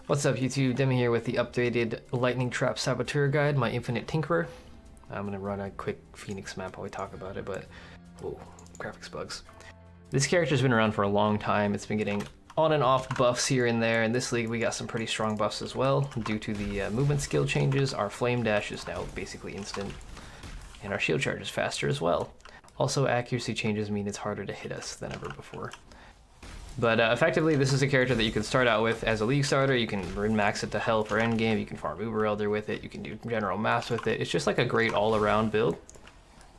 What's up YouTube, Demi here with the updated Lightning Trap Saboteur guide, my Infinite Tinkerer. I'm going to run a quick Phoenix map while we talk about it, but whoa, graphics bugs. This character's been around for a long time. It's been getting on and off buffs here and there. In this league we got some pretty strong buffs as well. Due to the movement skill changes, our flame dash is now basically instant, and our shield charge is faster as well. Also, accuracy changes mean it's harder to hit us than ever before. But effectively, this is a character that you can start out with as a league starter. You can min-max it to hell for endgame. You can farm Uber Elder with it. You can do general maps with it. It's just like a great all-around build.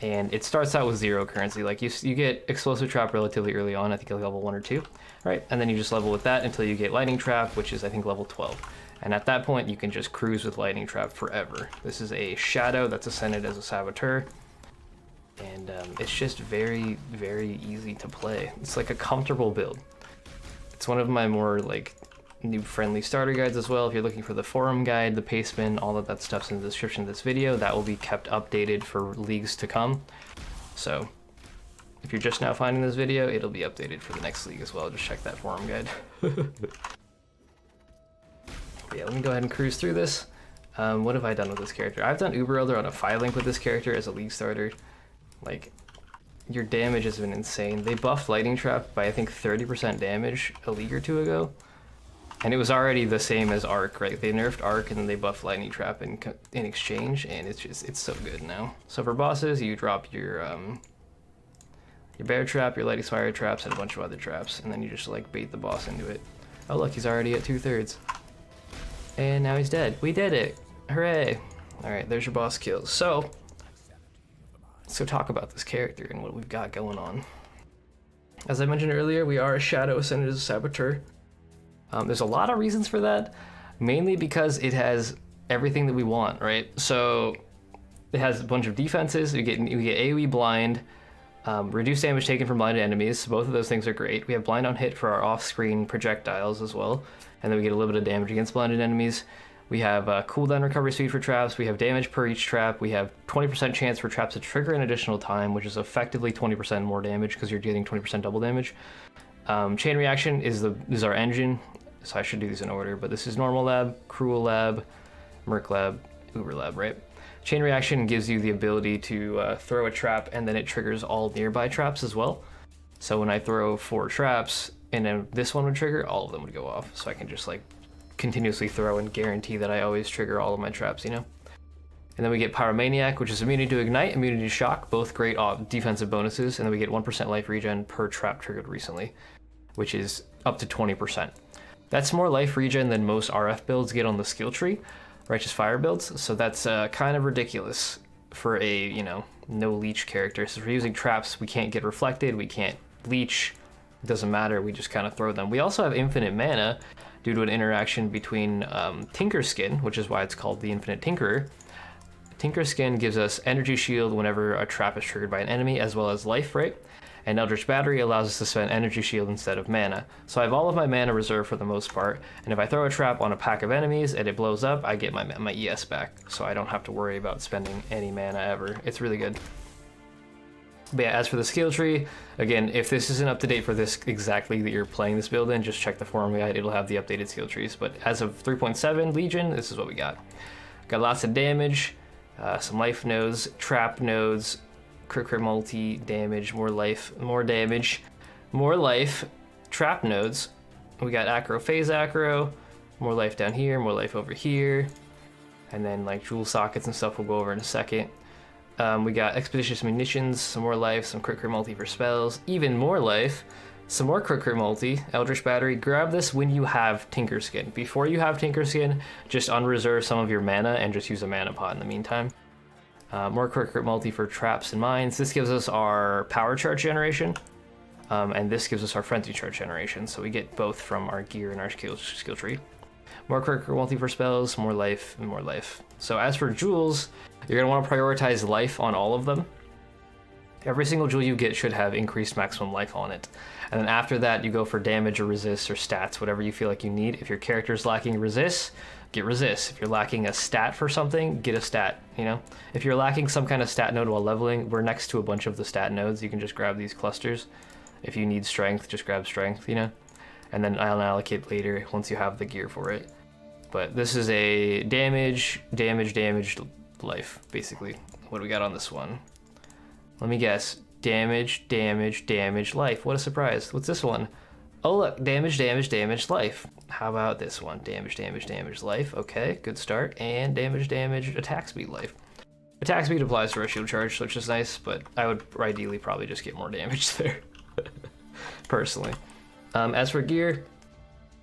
And it starts out with 0 currency. Like you get Explosive Trap relatively early on, I think like level 1 or 2, right? And then you just level with that until you get Lightning Trap, which is I think level 12. And at that point, you can just cruise with Lightning Trap forever. This is a Shadow that's ascended as a Saboteur. And it's just very, very easy to play. It's like a comfortable build. It's one of my more like noob-friendly starter guides as well. If you're looking for the forum guide, the pacement, all of that stuff's in the description of this video. That will be kept updated for leagues to come. So if you're just now finding this video, it'll be updated for the next league as well. Just check that forum guide. Yeah, let me go ahead and cruise through this. What have I done with this character? I've done Uber Elder on a 5-link with this character as a league starter. Like, your damage has been insane. They buffed Lightning Trap by I think 30% damage a league or two ago. And it was already the same as Arc, right? They nerfed Arc and then they buffed Lightning Trap in exchange, and it's so good now. So for bosses, you drop your Bear Trap, your Lightning Fire Traps, and a bunch of other traps, and then you just like bait the boss into it. Oh look, he's already at 2/3. And now he's dead. We did it! Hooray! Alright, there's your boss kills. So let's go talk about this character and what we've got going on. As I mentioned earlier, we are a Shadow ascended as a Saboteur. There's a lot of reasons for that, mainly because it has everything that we want, right? So it has a bunch of defenses. We get AoE blind, reduced damage taken from blinded enemies. So both of those things are great. We have blind on hit for our off-screen projectiles as well, and then we get a little bit of damage against blinded enemies. We have cooldown recovery speed for traps. We have damage per each trap. We have 20% chance for traps to trigger an additional time, which is effectively 20% more damage because you're getting 20% double damage. Chain reaction is our engine, so I should do these in order, but this is normal lab, cruel lab, merc lab, uber lab, right? Chain reaction gives you the ability to throw a trap and then it triggers all nearby traps as well. So when I throw 4 traps and then this one would trigger, all of them would go off. So I can just like continuously throw and guarantee that I always trigger all of my traps, you know? And then we get Pyromaniac, which is immunity to ignite, immunity to shock, both great defensive bonuses, and then we get 1% life regen per trap triggered recently, which is up to 20%. That's more life regen than most RF builds get on the skill tree, Righteous Fire builds, so that's kind of ridiculous for a, you know, no leech character. So if we're using traps, we can't get reflected, we can't leech, it doesn't matter, we just kind of throw them. We also have infinite mana due to an interaction between Tinker Skin, which is why it's called the Infinite Tinkerer. Tinker Skin gives us energy shield whenever a trap is triggered by an enemy, as well as life, right? And Eldritch Battery allows us to spend energy shield instead of mana. So I have all of my mana reserved for the most part, and if I throw a trap on a pack of enemies and it blows up, I get my ES back, so I don't have to worry about spending any mana ever. It's really good. But yeah, as for the skill tree, again, if this isn't up to date for this exact league that you're playing this build in, just check the forum guide, it'll have the updated skill trees. But as of 3.7 Legion, this is what we got. Got lots of damage, some life nodes, trap nodes, crit multi, damage, more life, more damage, more life, trap nodes. We got acro, phase acro, more life down here, more life over here, and then like jewel sockets and stuff we'll go over in a second. We got expeditious munitions, some more life, some crit multi for spells, even more life, some more crit multi, Eldritch Battery. Grab this when you have Tinker Skin. Before you have Tinker Skin, just unreserve some of your mana and just use a mana pot in the meantime. More crit multi for traps and mines. This gives us our power charge generation, and this gives us our frenzy charge generation, so we get both from our gear and our skill tree. More crit multi for spells, more life, and more life. So as for jewels, you're going to want to prioritize life on all of them. Every single jewel you get should have increased maximum life on it. And then after that, you go for damage or resist or stats, whatever you feel like you need. If your character's lacking resist, get resist. If you're lacking a stat for something, get a stat, you know? If you're lacking some kind of stat node while leveling, we're next to a bunch of the stat nodes. You can just grab these clusters. If you need strength, just grab strength, you know? And then I'll allocate later once you have the gear for it. But this is a damage, life, basically. What do we got on this one? Let me guess. Damage, life. What a surprise. What's this one? Oh look, damage, life. How about this one? Damage, life. Okay, good start. And damage, attack speed, life. Attack speed applies to our shield charge, which is nice, but I would ideally probably just get more damage there, personally. As for gear,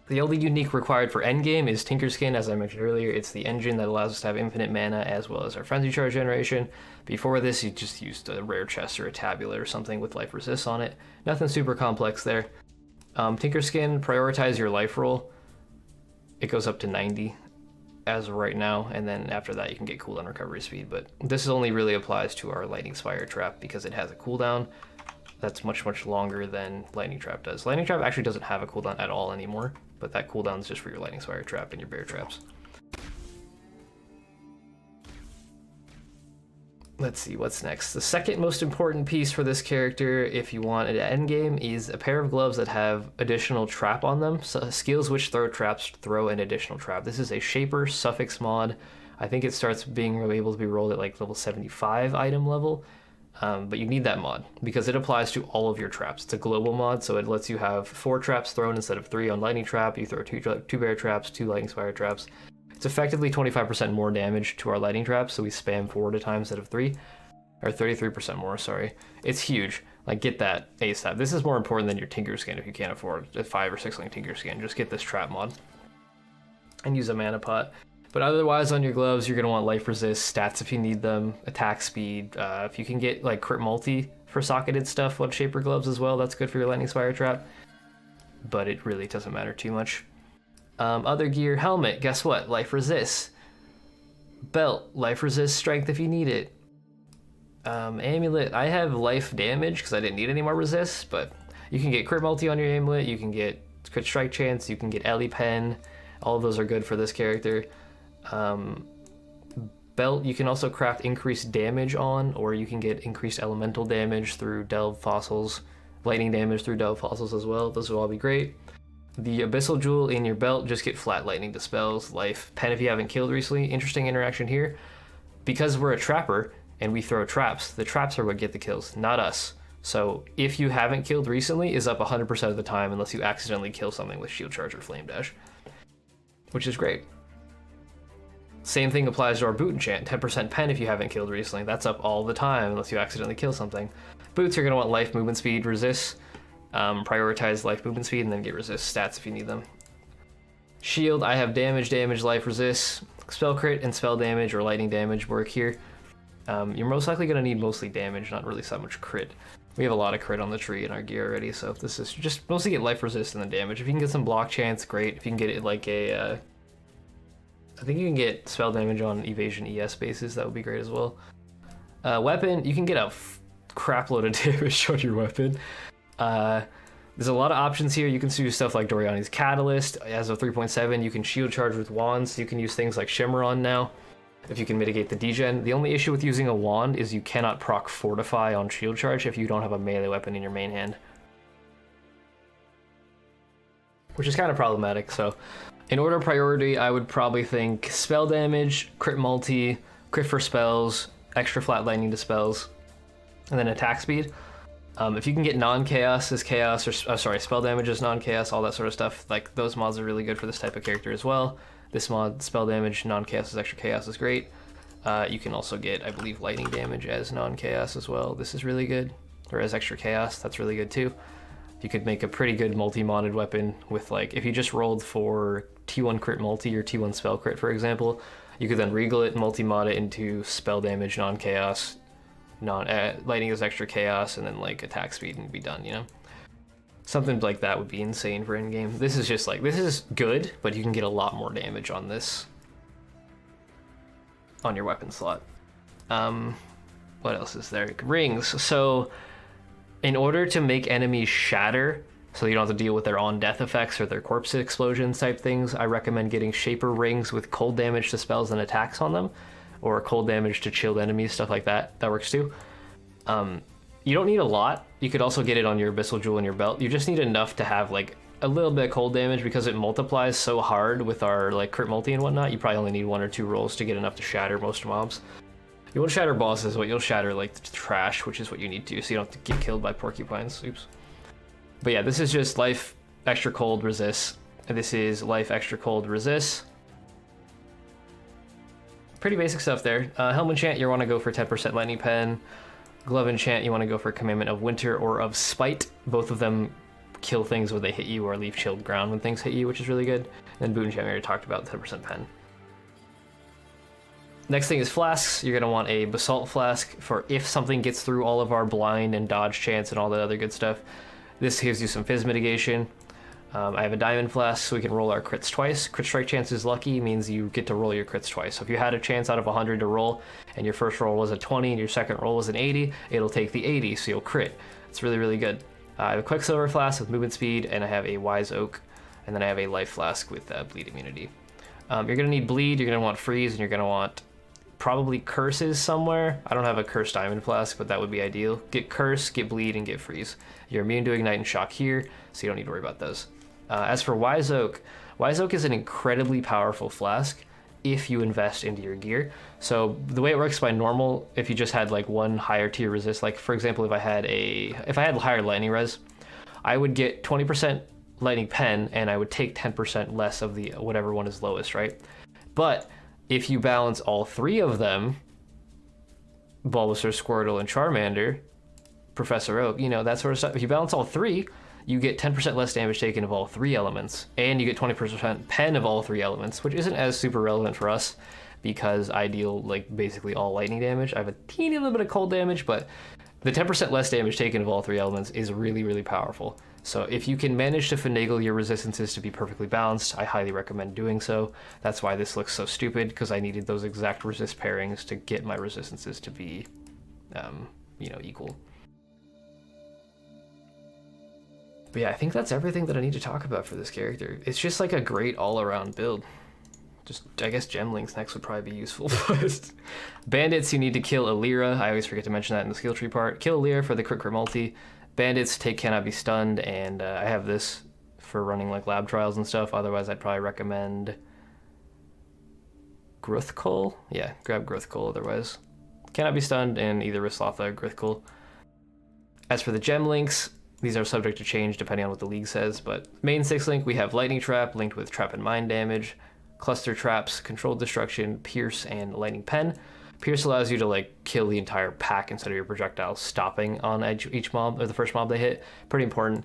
the only unique required for endgame is Tinkerskin. As I mentioned earlier, it's the engine that allows us to have infinite mana as well as our frenzy charge generation. Before this, you just used a rare chest or a tabula or something with life resist on it. Nothing super complex there. Tinkerskin, prioritize your life roll. It goes up to 90 as of right now, and then after that you can get cooldown recovery speed, but this only really applies to our lightning spire trap because it has a cooldown that's much longer than lightning trap does. Lightning trap actually doesn't have a cooldown at all anymore, but that cooldown is just for your lightning spire trap and your bear traps. Let's see, what's next? The second most important piece for this character, if you want an endgame, is a pair of gloves that have additional trap on them. So skills which throw traps throw an additional trap. This is a Shaper suffix mod. I think it starts being able to be rolled at like level 75 item level. But you need that mod because it applies to all of your traps. It's a global mod, so it lets you have 4 traps thrown instead of 3 on lightning trap. You throw 2 bear traps, 2 lightning spire traps. It's effectively 25% more damage to our lightning traps, so we spam 4 at a time instead of 3, or 33% more, sorry. It's huge. Like, get that ASAP. This is more important than your Tinkerskin if you can't afford a 5 or 6 link Tinkerskin. Just get this trap mod and use a mana pot. But otherwise, on your gloves, you're going to want life resist, stats if you need them, attack speed. If you can get like crit multi for socketed stuff on Shaper gloves as well, that's good for your lightning spire trap. But it really doesn't matter too much. Other gear, helmet, guess what? Life resist. Belt, life resist, strength if you need it. Amulet, I have life damage because I didn't need any more resist, but you can get crit multi on your amulet, you can get crit strike chance, you can get Ellie pen. All of those are good for this character. Belt, you can also craft increased damage on, or you can get increased elemental damage through delve fossils, lightning damage through delve fossils as well. Those will all be great. The Abyssal Jewel in your belt, just get flat lightning dispels, life, pen if you haven't killed recently. Interesting interaction here. Because we're a trapper and we throw traps, the traps are what get the kills, not us. So if you haven't killed recently, is up 100% of the time unless you accidentally kill something with shield charge or flame dash, which is great. Same thing applies to our boot enchant, 10% pen if you haven't killed recently. That's up all the time unless you accidentally kill something. Boots, you're gonna want life, movement speed, resist. Prioritize life, movement speed, and then get resist stats if you need them. Shield, I have damage, life, resist. Spell crit and spell damage or lightning damage work here. You're most likely going to need mostly damage, not really so much crit. We have a lot of crit on the tree in our gear already, so this is just mostly get life resist and then damage. If you can get some block chance, great. If you can get it like a... I think you can get spell damage on evasion ES bases, that would be great as well. Weapon, you can get a crap load of damage on your weapon. There's a lot of options here. You can do stuff like Doriani's Catalyst. As of 3.7, you can shield charge with wands. You can use things like Shimmeron now, if you can mitigate the degen. The only issue with using a wand is you cannot proc Fortify on shield charge if you don't have a melee weapon in your main hand, which is kind of problematic. So in order of priority, I would probably think spell damage, crit multi, crit for spells, extra flat lightning dispels, and then attack speed. If you can get non-chaos as chaos, or spell damage as non-chaos, all that sort of stuff, like those mods are really good for this type of character as well. This mod, spell damage, non-chaos as extra chaos, is great. You can also get, I believe, lightning damage as non-chaos as well. This is really good, or as extra chaos, that's really good too. You could make a pretty good multi-modded weapon with, like, if you just rolled for T1 crit multi or T1 spell crit, for example, you could then regal it, multi-mod it into spell damage, non-chaos, lightning is extra chaos, and then like attack speed and be done, you know? Something like that would be insane for endgame. This is just like, this is good, but you can get a lot more damage on this, on your weapon slot. What else is there? Rings. So in order to make enemies shatter, so you don't have to deal with their on-death effects or their corpse explosions type things, I recommend getting Shaper rings with cold damage to spells and attacks on them, or cold damage to chilled enemies, stuff like that. That works too. You don't need a lot. You could also get it on your Abyssal Jewel in your belt. You just need enough to have like a little bit of cold damage because it multiplies so hard with our like crit multi and whatnot. You probably only need 1 or 2 rolls to get enough to shatter most mobs. You won't shatter bosses, but you'll shatter like the trash, which is what you need to, so you don't have to get killed by porcupines. Oops. But yeah, this is just life extra cold resist, and this is life extra cold resist. Pretty basic stuff there. Helm enchant, you want to go for 10% lightning pen. Glove enchant, you want to go for commandment of winter or of spite. Both of them kill things when they hit you or leave chilled ground when things hit you, which is really good. And boot enchant, we already talked about, 10% pen. Next thing is flasks. You're going to want a basalt flask for if something gets through all of our blind and dodge chance and all that other good stuff. This gives you some fizz mitigation. I have a diamond flask so we can roll our crits twice. Crit strike chance is lucky, means you get to roll your crits twice. So if you had a chance out of 100 to roll and your first roll was a 20 and your second roll was an 80, it'll take the 80, so you'll crit. It's really, really good. I have a quicksilver flask with movement speed, and I have a wise oak, and then I have a life flask with bleed immunity. You're going to need bleed, you're going to want freeze, and you're going to want probably curses somewhere. I don't have a cursed diamond flask, but that would be ideal. Get curse, get bleed, and get freeze. You're immune to ignite and shock here, so you don't need to worry about those. As for wise oak is an incredibly powerful flask if you invest into your gear. So the way it works by normal, if you just had like one higher tier resist, like for example, if I had higher lightning res, I would get 20% lightning pen and I would take 10% less of the whatever one is lowest, right? But if you balance all 3 of them, Bulbasaur, Squirtle, and Charmander, Professor Oak, you know, that sort of stuff, if you balance all 3, you get 10% less damage taken of all 3 elements, and you get 20% pen of all 3 elements, which isn't as super relevant for us because I deal like basically all lightning damage. I have a teeny little bit of cold damage, but the 10% less damage taken of all 3 elements is really, really powerful. So if you can manage to finagle your resistances to be perfectly balanced, I highly recommend doing so. That's why this looks so stupid, because I needed those exact resist pairings to get my resistances to be, you know, equal. But yeah, I think that's everything that I need to talk about for this character. It's just like a great all-around build. Just, I guess Gemlings next would probably be useful. But bandits, you need to kill Alira. I always forget to mention that in the skill tree part. Kill Alira for the crit multi. Bandits take cannot be stunned, and I have this for running like lab trials and stuff. Otherwise, I'd probably recommend Gruthkul. Yeah, grab Gruthkul otherwise. Cannot be stunned, and either Rislotha or Gruthkul. As for the Gemlinks, these are subject to change depending on what the league says, but main 6 link, we have Lightning Trap linked with Trap and Mind damage, Cluster Traps, Controlled Destruction, Pierce, and Lightning Pen. Pierce allows you to like kill the entire pack instead of your projectiles stopping on each mob, or the first mob they hit. Pretty important.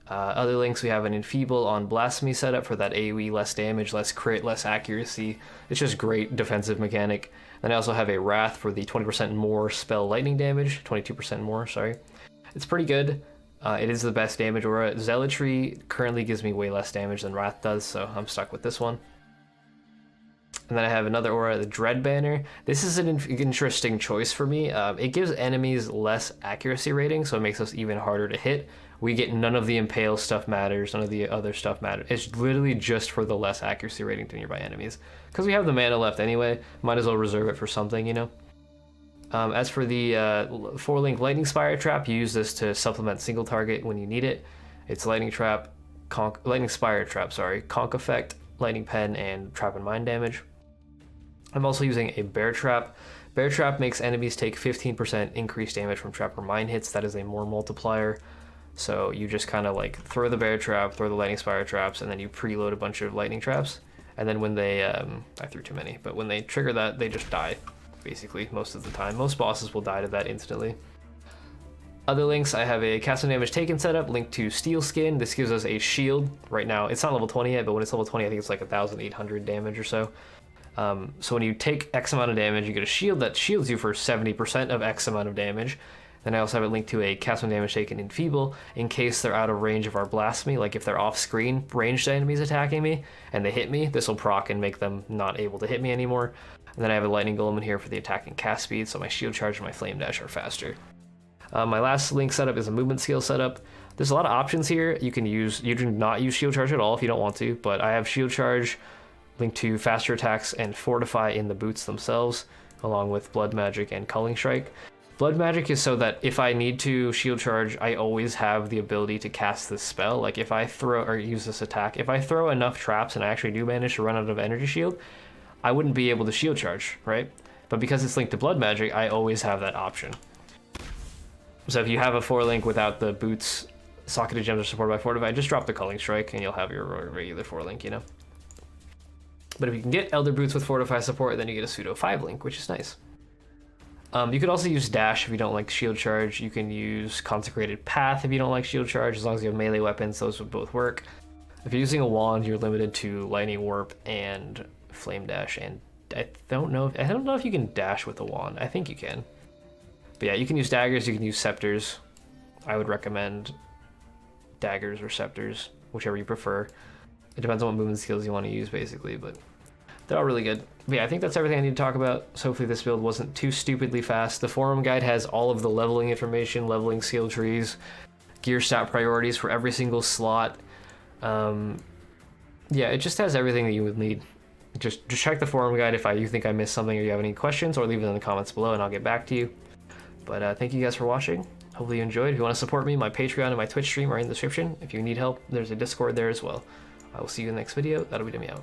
Other links, we have an Enfeeble on Blasphemy setup for that AoE, less damage, less crit, less accuracy. It's just great defensive mechanic. Then I also have a Wrath for the 20% more spell lightning damage, 22% more, sorry. It's pretty good. It is the best damage aura. Zealotry currently gives me way less damage than Wrath does, so I'm stuck with this one. And then I have another aura, the Dread Banner. This is an interesting choice for me. It gives enemies less accuracy rating, so it makes us even harder to hit. We get none of the Impale stuff matters, none of the other stuff matters. It's literally just for the less accuracy rating to nearby enemies. Because we have the mana left anyway, might as well reserve it for something, you know? As for the 4-link Lightning Spire Trap, you use this to supplement single target when you need it. It's Lightning Spire Trap, Conk Effect, Lightning Pen, and Trap and Mind damage. I'm also using a Bear Trap. Bear Trap makes enemies take 15% increased damage from Trap or Mind hits. That is a more multiplier. So you just kind of like throw the Bear Trap, throw the Lightning Spire Traps, and then you preload a bunch of Lightning Traps. And then when they, I threw too many, but when they trigger that, they just die. Basically, most of the time. Most bosses will die to that instantly. Other links, I have a cast damage taken setup linked to Steel Skin. This gives us a shield. Right now, it's not level 20 yet, but when it's level 20, I think it's like 1,800 damage or so. So when you take X amount of damage, you get a shield that shields you for 70% of X amount of damage. Then I also have it linked to a cast damage taken Enfeeble in case they're out of range of our Blasphemy. Like if they're off screen, ranged enemies attacking me, and they hit me, this will proc and make them not able to hit me anymore. And then I have a Lightning Golem in here for the attack and cast speed, so my shield charge and my flame dash are faster. My last link setup is a movement skill setup. There's a lot of options here. You do not use shield charge at all if you don't want to, but I have shield charge linked to faster attacks and fortify in the boots themselves, along with blood magic and culling strike. Blood magic is so that if I need to shield charge, I always have the ability to cast this spell. Like if I throw or use this attack, if I throw enough traps and I actually do manage to run out of energy shield, I wouldn't be able to shield charge, right? But because it's linked to blood magic, I always have that option. So if you have a 4-link without the boots, socketed gems are supported by Fortify, just drop the Culling Strike and you'll have your regular 4-link, you know? But if you can get Elder Boots with Fortify support, then you get a pseudo 5-link, which is nice. You could also use Dash if you don't like Shield Charge. You can use Consecrated Path if you don't like Shield Charge. As long as you have melee weapons, those would both work. If you're using a wand, you're limited to Lightning Warp and Flame Dash. And I don't know if you can dash with a wand. I think you can. But yeah, you can use daggers. You can use scepters. I would recommend daggers or scepters, whichever you prefer. It depends on what movement skills you want to use, basically, but they're all really good. But yeah, I think that's everything I need to talk about. So hopefully this build wasn't too stupidly fast. The forum guide has all of the leveling information, leveling skill trees, gear stat priorities for every single slot. Yeah, it just has everything that you would need. Just check the forum guide if you think I missed something or you have any questions, or leave it in the comments below and I'll get back to you. But thank you guys for watching. Hopefully you enjoyed. If you want to support me, my Patreon and my Twitch stream are in the description. If you need help, there's a Discord there as well. I will see you in the next video. That'll be Demi out.